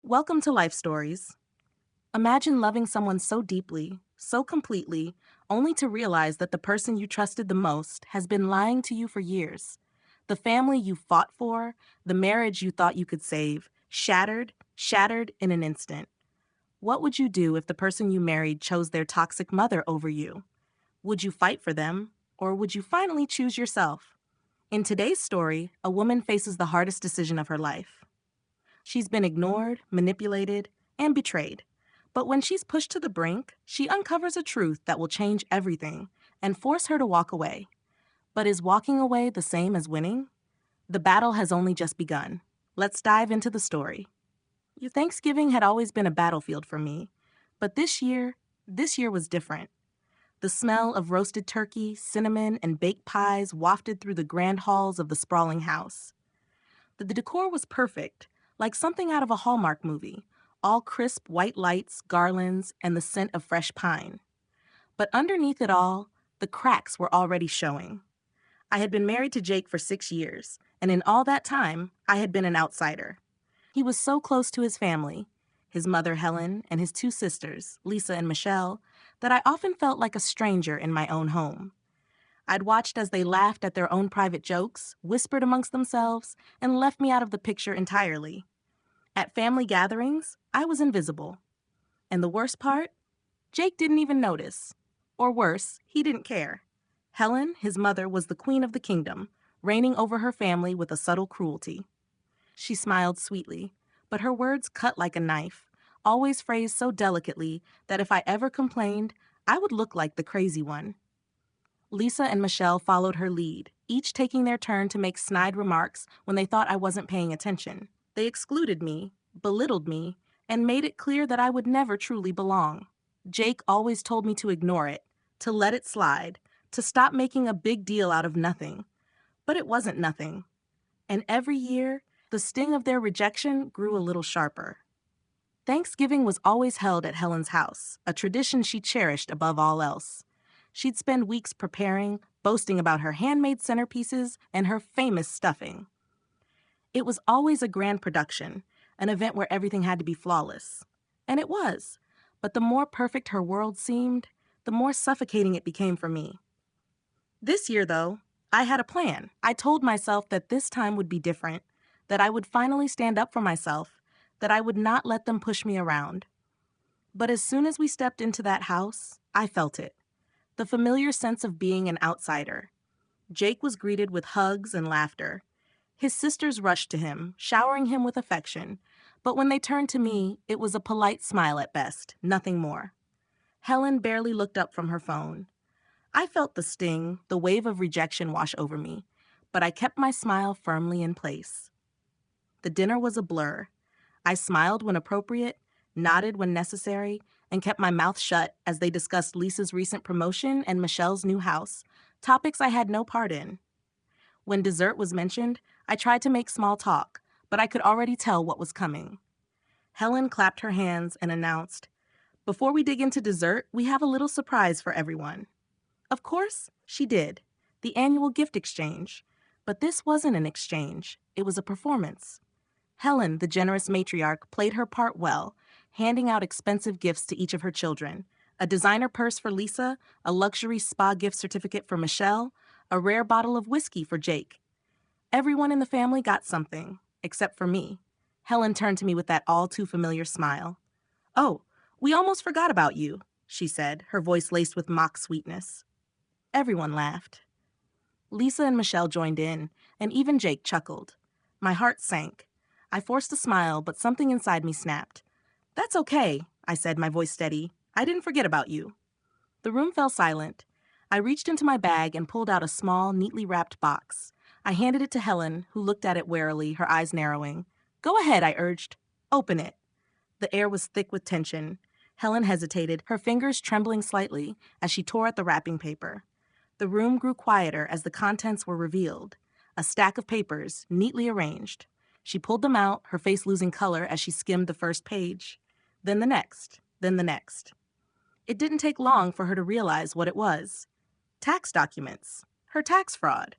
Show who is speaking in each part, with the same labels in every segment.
Speaker 1: Welcome to Life Stories. Imagine loving someone so deeply, so completely, only to realize that the person you trusted the most has been lying to you for years. The family you fought for, the marriage you thought you could save, shattered in an instant. What would you do if the person you married chose their toxic mother over you? Would you fight for them, or would you finally choose yourself? In today's story, a woman faces the hardest decision of her life. She's been ignored, manipulated, and betrayed. But when she's pushed to the brink, she uncovers a truth that will change everything and force her to walk away. But is walking away the same as winning? The battle has only just begun. Let's dive into the story. Thanksgiving had always been a battlefield for me, but this year was different. The smell of roasted turkey, cinnamon, and baked pies wafted through the grand halls of the sprawling house. The decor was perfect, like something out of a Hallmark movie, all crisp white lights, garlands, and the scent of fresh pine. But underneath it all, the cracks were already showing. I had been married to Jake for 6 years, and in all that time, I had been an outsider. He was so close to his family, his mother Helen and his two sisters, Lisa and Michelle, that I often felt like a stranger in my own home. I'd watched as they laughed at their own private jokes, whispered amongst themselves, and left me out of the picture entirely. At family gatherings, I was invisible. And the worst part? Jake didn't even notice. Or worse, he didn't care. Helen, his mother, was the queen of the kingdom, reigning over her family with a subtle cruelty. She smiled sweetly, but her words cut like a knife, always phrased so delicately that if I ever complained, I would look like the crazy one. Lisa and Michelle followed her lead, each taking their turn to make snide remarks when they thought I wasn't paying attention. They excluded me, belittled me, and made it clear that I would never truly belong. Jake always told me to ignore it, to let it slide, to stop making a big deal out of nothing. But it wasn't nothing. And every year, the sting of their rejection grew a little sharper. Thanksgiving was always held at Helen's house, a tradition she cherished above all else. She'd spend weeks preparing, boasting about her handmade centerpieces and her famous stuffing. It was always a grand production, an event where everything had to be flawless. And it was. But the more perfect her world seemed, the more suffocating it became for me. This year, though, I had a plan. I told myself that this time would be different, that I would finally stand up for myself, that I would not let them push me around. But as soon as we stepped into that house, I felt it. The familiar sense of being an outsider. Jake was greeted with hugs and laughter. His sisters rushed to him, showering him with affection, but when they turned to me, it was a polite smile at best, nothing more. Helen barely looked up from her phone. I felt the sting, the wave of rejection wash over me, but I kept my smile firmly in place. The dinner was a blur. I smiled when appropriate, nodded when necessary, and kept my mouth shut as they discussed Lisa's recent promotion and Michelle's new house, topics I had no part in. When dessert was mentioned, I tried to make small talk, but I could already tell what was coming. Helen clapped her hands and announced, "Before we dig into dessert, we have a little surprise for everyone." Of course, she did. The annual gift exchange. But this wasn't an exchange. It was a performance. Helen, the generous matriarch, played her part well, handing out expensive gifts to each of her children. A designer purse for Lisa, a luxury spa gift certificate for Michelle, a rare bottle of whiskey for Jake. Everyone in the family got something, except for me. Helen turned to me with that all-too-familiar smile. "Oh, we almost forgot about you," she said, her voice laced with mock sweetness. Everyone laughed. Lisa and Michelle joined in, and even Jake chuckled. My heart sank. I forced a smile, but something inside me snapped. "That's okay," I said, my voice steady. "I didn't forget about you." The room fell silent. I reached into my bag and pulled out a small, neatly wrapped box. I handed it to Helen, who looked at it warily, her eyes narrowing. "Go ahead," I urged. "Open it." The air was thick with tension. Helen hesitated, her fingers trembling slightly as she tore at the wrapping paper. The room grew quieter as the contents were revealed. A stack of papers, neatly arranged. She pulled them out, her face losing color as she skimmed the first page. Then the next, then the next. It didn't take long for her to realize what it was. Tax documents. Her tax fraud.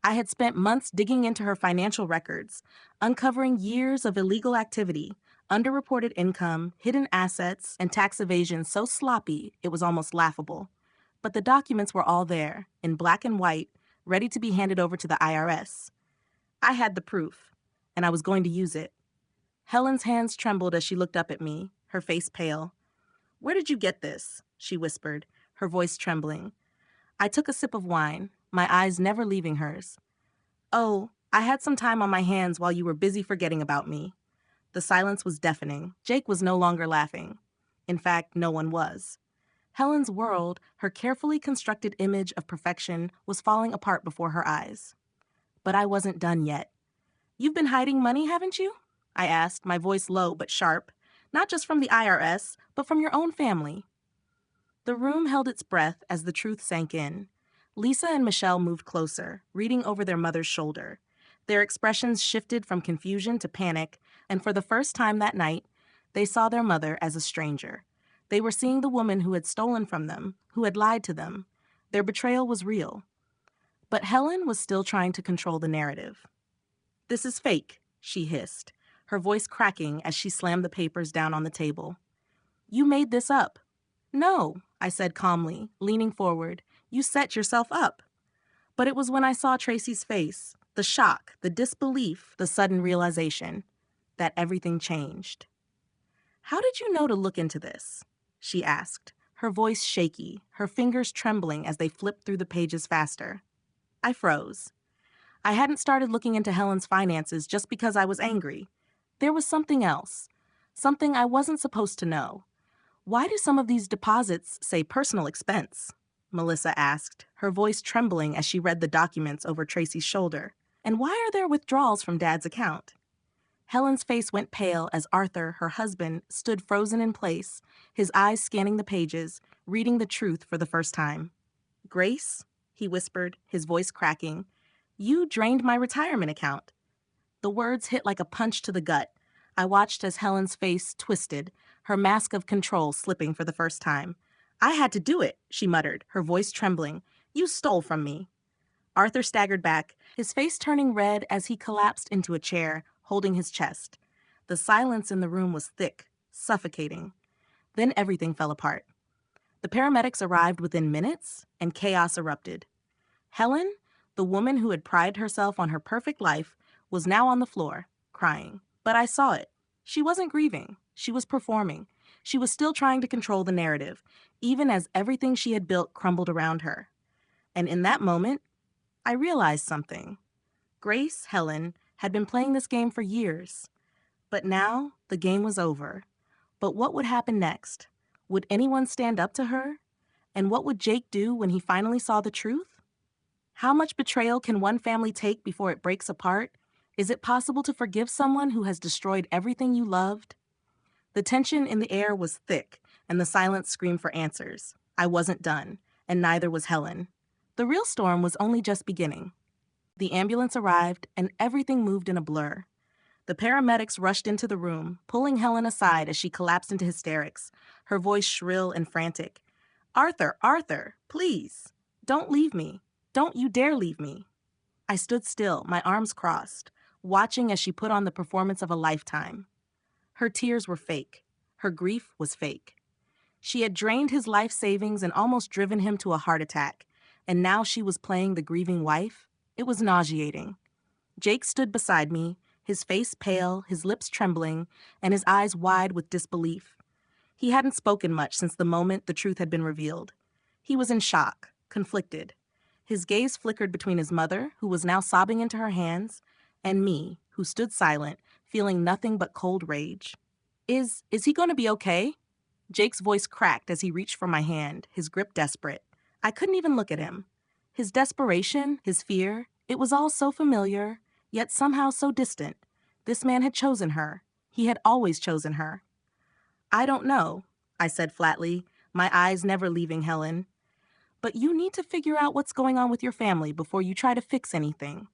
Speaker 1: I had spent months digging into her financial records, uncovering years of illegal activity, Underreported income, hidden assets, and tax evasion so sloppy it was almost laughable. But the documents were all there, in black and white, ready to be handed over to the IRS. I had the proof, and I was going to use it. Helen's hands trembled as she looked up at me, her face pale. "Where did you get this?" she whispered, her voice trembling. I took a sip of wine, my eyes never leaving hers. "Oh, I had some time on my hands while you were busy forgetting about me." The silence was deafening. Jake was no longer laughing. In fact, no one was. Helen's world, her carefully constructed image of perfection, was falling apart before her eyes. But I wasn't done yet. "You've been hiding money, haven't you?" I asked, my voice low but sharp. "Not just from the IRS, but from your own family." The room held its breath as the truth sank in. Lisa and Michelle moved closer, reading over their mother's shoulder. Their expressions shifted from confusion to panic, and for the first time that night, they saw their mother as a stranger. They were seeing the woman who had stolen from them, who had lied to them. Their betrayal was real. But Helen was still trying to control the narrative. "This is fake," she hissed, her voice cracking as she slammed the papers down on the table. "You made this up." "No," I said calmly, leaning forward. "You set yourself up." But it was when I saw Tracy's face, the shock, the disbelief, the sudden realization, that everything changed. "How did you know to look into this?" she asked, her voice shaky, her fingers trembling as they flipped through the pages faster. I froze. I hadn't started looking into Helen's finances just because I was angry. There was something else, something I wasn't supposed to know. "Why do some of these deposits say personal expense?" Melissa asked, her voice trembling as she read the documents over Tracy's shoulder. "And why are there withdrawals from Dad's account?" Helen's face went pale as Arthur, her husband, stood frozen in place, his eyes scanning the pages, reading the truth for the first time. "Grace," he whispered, his voice cracking, "you drained my retirement account." The words hit like a punch to the gut. I watched as Helen's face twisted, her mask of control slipping for the first time. "I had to do it," she muttered, her voice trembling. "You stole from me." Arthur staggered back, his face turning red as he collapsed into a chair, holding his chest. The silence in the room was thick, suffocating. Then everything fell apart. The paramedics arrived within minutes, and chaos erupted. Helen, the woman who had prided herself on her perfect life, was now on the floor, crying. But I saw it. She wasn't grieving. She was performing. She was still trying to control the narrative, even as everything she had built crumbled around her. And in that moment, I realized something. Grace, Helen, had been playing this game for years. But now, the game was over. But what would happen next? Would anyone stand up to her? And what would Jake do when he finally saw the truth? How much betrayal can one family take before it breaks apart? Is it possible to forgive someone who has destroyed everything you loved? The tension in the air was thick, and the silence screamed for answers. I wasn't done, and neither was Helen. The real storm was only just beginning. The ambulance arrived, and everything moved in a blur. The paramedics rushed into the room, pulling Helen aside as she collapsed into hysterics, her voice shrill and frantic. "Arthur, Arthur, please, don't leave me. Don't you dare leave me." I stood still, my arms crossed, watching as she put on the performance of a lifetime. Her tears were fake. Her grief was fake. She had drained his life savings and almost driven him to a heart attack, and now she was playing the grieving wife. It was nauseating. Jake stood beside me, his face pale, his lips trembling, and his eyes wide with disbelief. He hadn't spoken much since the moment the truth had been revealed. He was in shock, conflicted. His gaze flickered between his mother, who was now sobbing into her hands, and me, who stood silent, feeling nothing but cold rage. Is he going to be okay?" Jake's voice cracked as he reached for my hand, his grip desperate. I couldn't even look at him. His desperation, his fear, it was all so familiar, yet somehow so distant. This man had chosen her. He had always chosen her. "I don't know," I said flatly, my eyes never leaving Helen. "But you need to figure out what's going on with your family before you try to fix anything."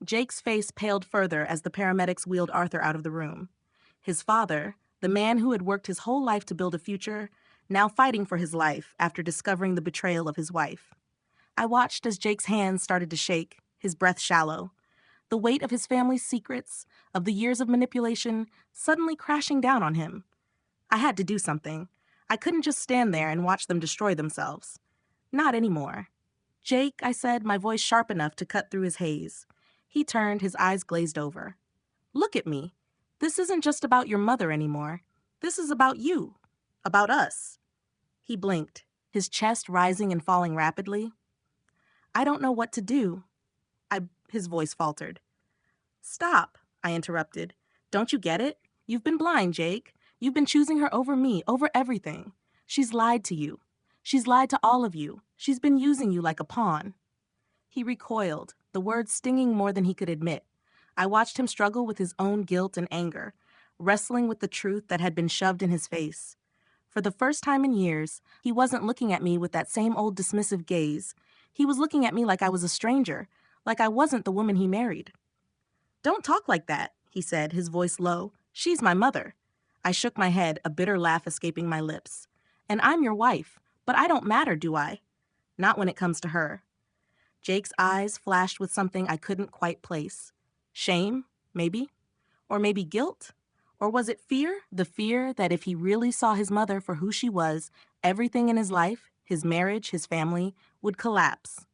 Speaker 1: Jake's face paled further as the paramedics wheeled Arthur out of the room. His father, the man who had worked his whole life to build a future, now fighting for his life after discovering the betrayal of his wife. I watched as Jake's hands started to shake, his breath shallow. The weight of his family's secrets, of the years of manipulation, suddenly crashing down on him. I had to do something. I couldn't just stand there and watch them destroy themselves. Not anymore. Jake, I said, my voice sharp enough to cut through his haze. He turned, his eyes glazed over. Look at me. This isn't just about your mother anymore. This is about you. About us. He blinked, his chest rising and falling rapidly. I don't know what to do. His voice faltered. Stop, I interrupted. Don't you get it? You've been blind, Jake. You've been choosing her over me, over everything. She's lied to you. She's lied to all of you. She's been using you like a pawn. He recoiled, the words stinging more than he could admit. I watched him struggle with his own guilt and anger, wrestling with the truth that had been shoved in his face. For the first time in years, he wasn't looking at me with that same old dismissive gaze. He was looking at me like I was a stranger, like I wasn't the woman he married. Don't talk like that, he said, his voice low. She's my mother. I shook my head, a bitter laugh escaping my lips. And I'm your wife, but I don't matter, do I? Not when it comes to her. Jake's eyes flashed with something I couldn't quite place. Shame, maybe? Or maybe guilt? Or was it fear? The fear that if he really saw his mother for who she was, everything in his life, his marriage, his family, would collapse.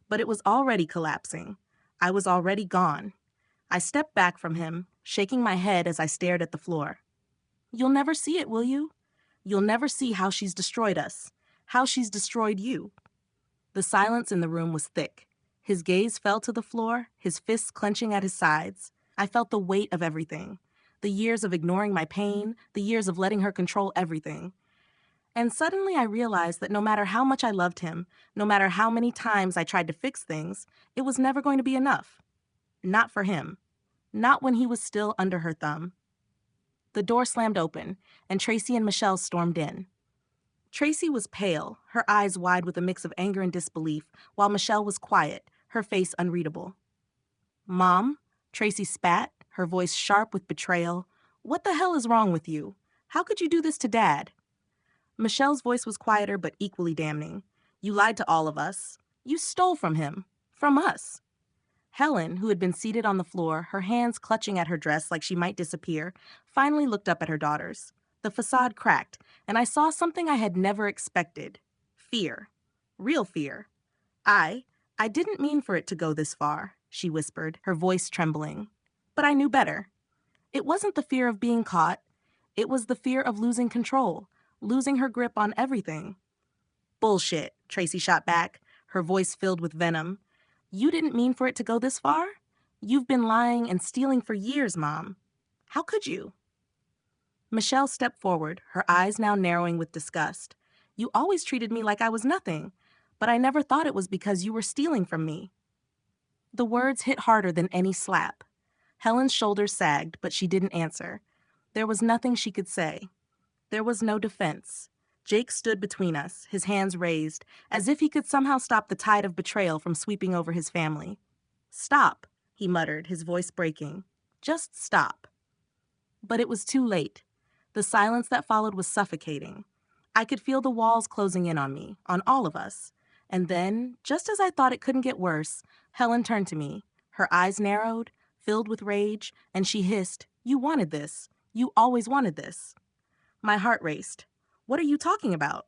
Speaker 1: But it was already collapsing. I was already gone. I stepped back from him, shaking my head as I stared at the floor. You'll never see it, will you? You'll never see how she's destroyed us, how she's destroyed you. The silence in the room was thick. His gaze fell to the floor, his fists clenching at his sides. I felt the weight of everything. The years of ignoring my pain, the years of letting her control everything. And suddenly I realized that no matter how much I loved him, no matter how many times I tried to fix things, it was never going to be enough. Not for him. Not when he was still under her thumb. The door slammed open, and Tracy and Michelle stormed in. Tracy was pale, her eyes wide with a mix of anger and disbelief, while Michelle was quiet, her face unreadable. Mom? Tracy spat, her voice sharp with betrayal. What the hell is wrong with you? How could you do this to Dad? Michelle's voice was quieter but equally damning. You lied to all of us. You stole from him. From us. Helen, who had been seated on the floor, her hands clutching at her dress like she might disappear, finally looked up at her daughters. The facade cracked, and I saw something I had never expected. Fear. Real fear. I didn't mean for it to go this far, she whispered, her voice trembling. But I knew better. It wasn't the fear of being caught. It was the fear of losing control, losing her grip on everything. Bullshit, Tracy shot back, her voice filled with venom. You didn't mean for it to go this far? You've been lying and stealing for years, Mom. How could you? Michelle stepped forward, her eyes now narrowing with disgust. You always treated me like I was nothing, but I never thought it was because you were stealing from me. The words hit harder than any slap. Helen's shoulders sagged, but she didn't answer. There was nothing she could say. There was no defense. Jake stood between us, his hands raised, as if he could somehow stop the tide of betrayal from sweeping over his family. Stop, he muttered, his voice breaking. Just stop. But it was too late. The silence that followed was suffocating. I could feel the walls closing in on me, on all of us. And then, just as I thought it couldn't get worse, Helen turned to me. Her eyes narrowed, filled with rage, and she hissed, You wanted this. You always wanted this. My heart raced. What are you talking about?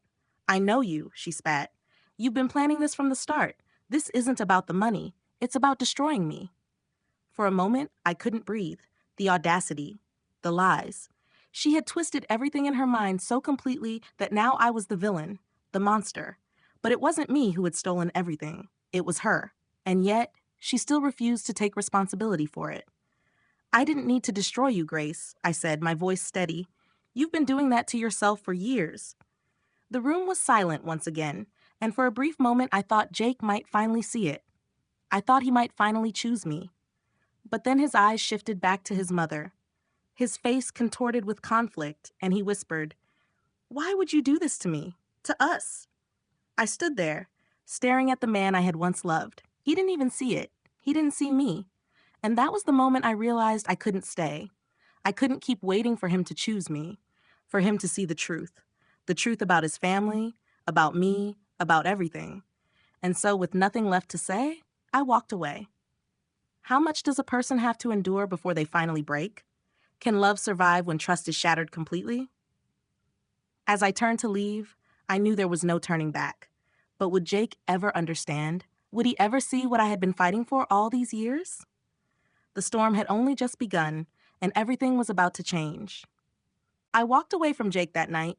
Speaker 1: I know you, she spat. You've been planning this from the start. This isn't about the money. It's about destroying me. For a moment, I couldn't breathe. The audacity. The lies. She had twisted everything in her mind so completely that now I was the villain, the monster. But it wasn't me who had stolen everything. It was her. And yet, she still refused to take responsibility for it. I didn't need to destroy you, Grace, I said, my voice steady. You've been doing that to yourself for years. The room was silent once again, and for a brief moment I thought Jake might finally see it. I thought he might finally choose me. But then his eyes shifted back to his mother. His face contorted with conflict, and he whispered, Why would you do this to me? To us? I stood there, staring at the man I had once loved. He didn't even see it. He didn't see me. And that was the moment I realized I couldn't stay. I couldn't keep waiting for him to choose me, for him to see the truth about his family, about me, about everything. And so with nothing left to say, I walked away. How much does a person have to endure before they finally break? Can love survive when trust is shattered completely? As I turned to leave, I knew there was no turning back. But would Jake ever understand? Would he ever see what I had been fighting for all these years? The storm had only just begun, and everything was about to change. I walked away from Jake that night.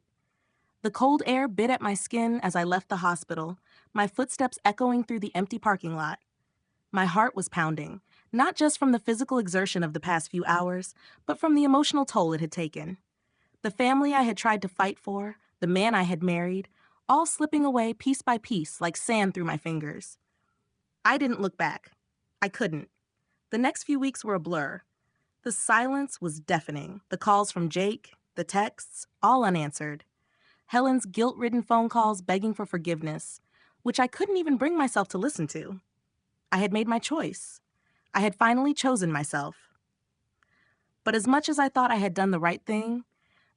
Speaker 1: The cold air bit at my skin as I left the hospital, my footsteps echoing through the empty parking lot. My heart was pounding, not just from the physical exertion of the past few hours, but from the emotional toll it had taken. The family I had tried to fight for, the man I had married, all slipping away piece by piece like sand through my fingers. I didn't look back. I couldn't. The next few weeks were a blur. The silence was deafening, the calls from Jake, the texts, all unanswered. Helen's guilt-ridden phone calls begging for forgiveness, which I couldn't even bring myself to listen to. I had made my choice. I had finally chosen myself. But as much as I thought I had done the right thing,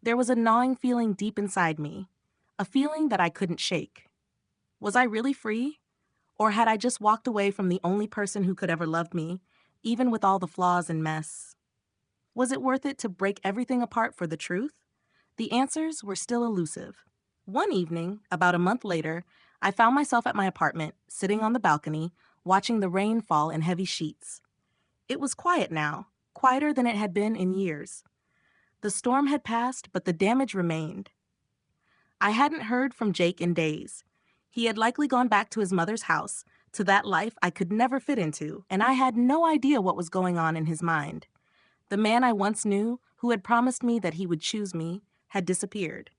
Speaker 1: there was a gnawing feeling deep inside me, a feeling that I couldn't shake. Was I really free? Or had I just walked away from the only person who could ever love me, even with all the flaws and mess? Was it worth it to break everything apart for the truth? The answers were still elusive. One evening, about a month later, I found myself at my apartment, sitting on the balcony, watching the rain fall in heavy sheets. It was quiet now, quieter than it had been in years. The storm had passed, but the damage remained. I hadn't heard from Jake in days. He had likely gone back to his mother's house, to that life I could never fit into, and I had no idea what was going on in his mind. The man I once knew, who had promised me that he would choose me, had disappeared.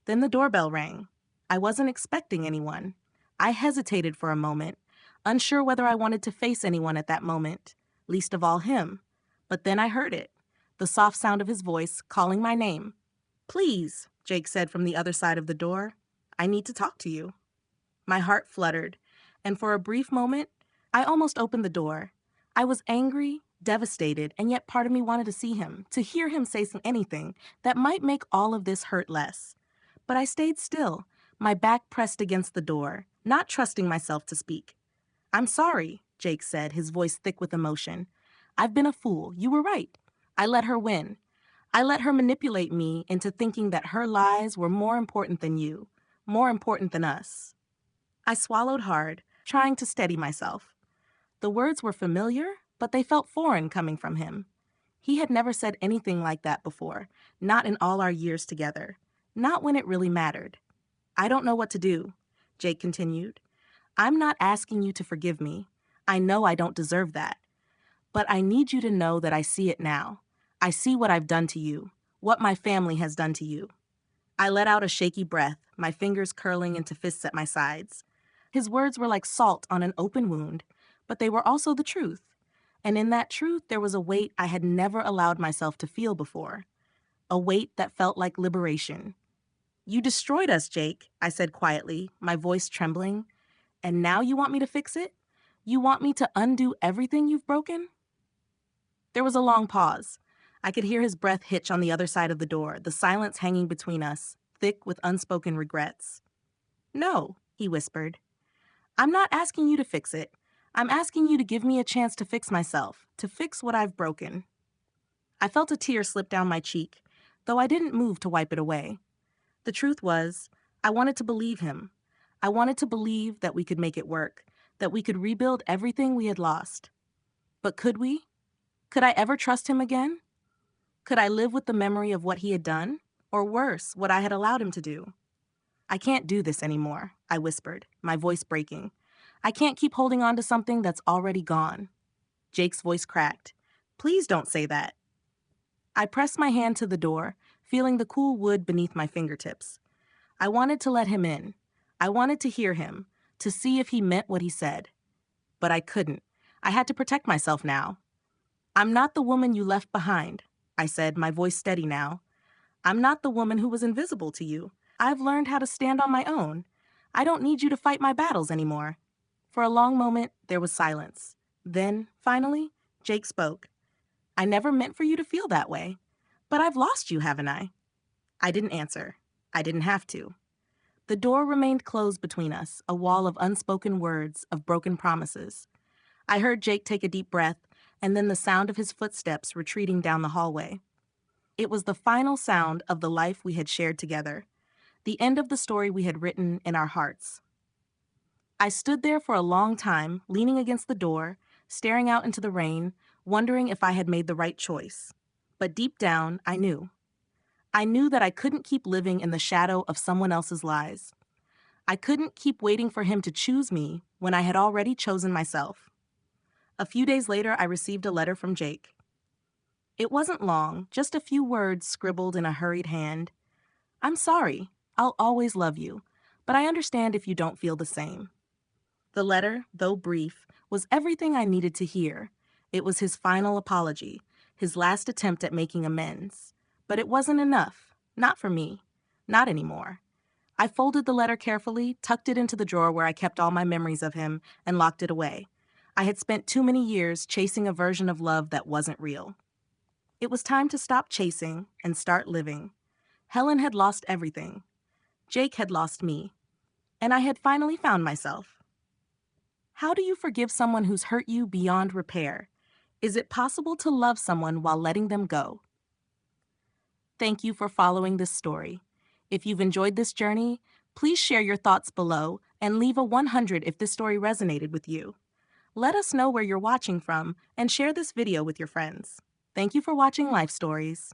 Speaker 1: Then the doorbell rang. I wasn't expecting anyone. I hesitated for a moment, unsure whether I wanted to face anyone at that moment, least of all him. But then I heard it, the soft sound of his voice calling my name. "Please," Jake said from the other side of the door. "I need to talk to you." My heart fluttered, and for a brief moment, I almost opened the door. I was angry, devastated, and yet part of me wanted to see him, to hear him say anything that might make all of this hurt less. But I stayed still, my back pressed against the door, not trusting myself to speak. "I'm sorry," Jake said, his voice thick with emotion. "I've been a fool. You were right. I let her win. I let her manipulate me into thinking that her lies were more important than you, more important than us." I swallowed hard, trying to steady myself. The words were familiar, but they felt foreign coming from him. He had never said anything like that before, not in all our years together, not when it really mattered. "I don't know what to do," Jake continued. "I'm not asking you to forgive me. I know I don't deserve that. But I need you to know that I see it now. I see what I've done to you, what my family has done to you." I let out a shaky breath, my fingers curling into fists at my sides. His words were like salt on an open wound, but they were also the truth. And in that truth, there was a weight I had never allowed myself to feel before. A weight that felt like liberation. "You destroyed us, Jake," I said quietly, my voice trembling. "And now you want me to fix it? You want me to undo everything you've broken?" There was a long pause. I could hear his breath hitch on the other side of the door, the silence hanging between us, thick with unspoken regrets. "No," he whispered. "I'm not asking you to fix it. I'm asking you to give me a chance to fix myself, to fix what I've broken." I felt a tear slip down my cheek, though I didn't move to wipe it away. The truth was, I wanted to believe him. I wanted to believe that we could make it work, that we could rebuild everything we had lost. But could we? Could I ever trust him again? Could I live with the memory of what he had done? Or worse, what I had allowed him to do? "I can't do this anymore," I whispered, my voice breaking. "I can't keep holding on to something that's already gone." Jake's voice cracked. "Please don't say that." I pressed my hand to the door, feeling the cool wood beneath my fingertips. I wanted to let him in. I wanted to hear him, to see if he meant what he said. But I couldn't. I had to protect myself now. "I'm not the woman you left behind," I said, my voice steady now. "I'm not the woman who was invisible to you. I've learned how to stand on my own. I don't need you to fight my battles anymore." For a long moment, there was silence. Then, finally, Jake spoke. "I never meant for you to feel that way. But I've lost you, haven't I?" I didn't answer. I didn't have to. The door remained closed between us, a wall of unspoken words, of broken promises. I heard Jake take a deep breath, and then the sound of his footsteps retreating down the hallway. It was the final sound of the life we had shared together, the end of the story we had written in our hearts. I stood there for a long time, leaning against the door, staring out into the rain, wondering if I had made the right choice. But deep down, I knew. I knew that I couldn't keep living in the shadow of someone else's lies. I couldn't keep waiting for him to choose me when I had already chosen myself. A few days later, I received a letter from Jake. It wasn't long, just a few words scribbled in a hurried hand. "I'm sorry. I'll always love you, but I understand if you don't feel the same." The letter, though brief, was everything I needed to hear. It was his final apology, his last attempt at making amends. But it wasn't enough. Not for me. Not anymore. I folded the letter carefully, tucked it into the drawer where I kept all my memories of him, and locked it away. I had spent too many years chasing a version of love that wasn't real. It was time to stop chasing and start living. Helen had lost everything. Jake had lost me. And I had finally found myself. How do you forgive someone who's hurt you beyond repair? Is it possible to love someone while letting them go? Thank you for following this story. If you've enjoyed this journey, please share your thoughts below and leave a 100 if this story resonated with you. Let us know where you're watching from and share this video with your friends. Thank you for watching Life Stories.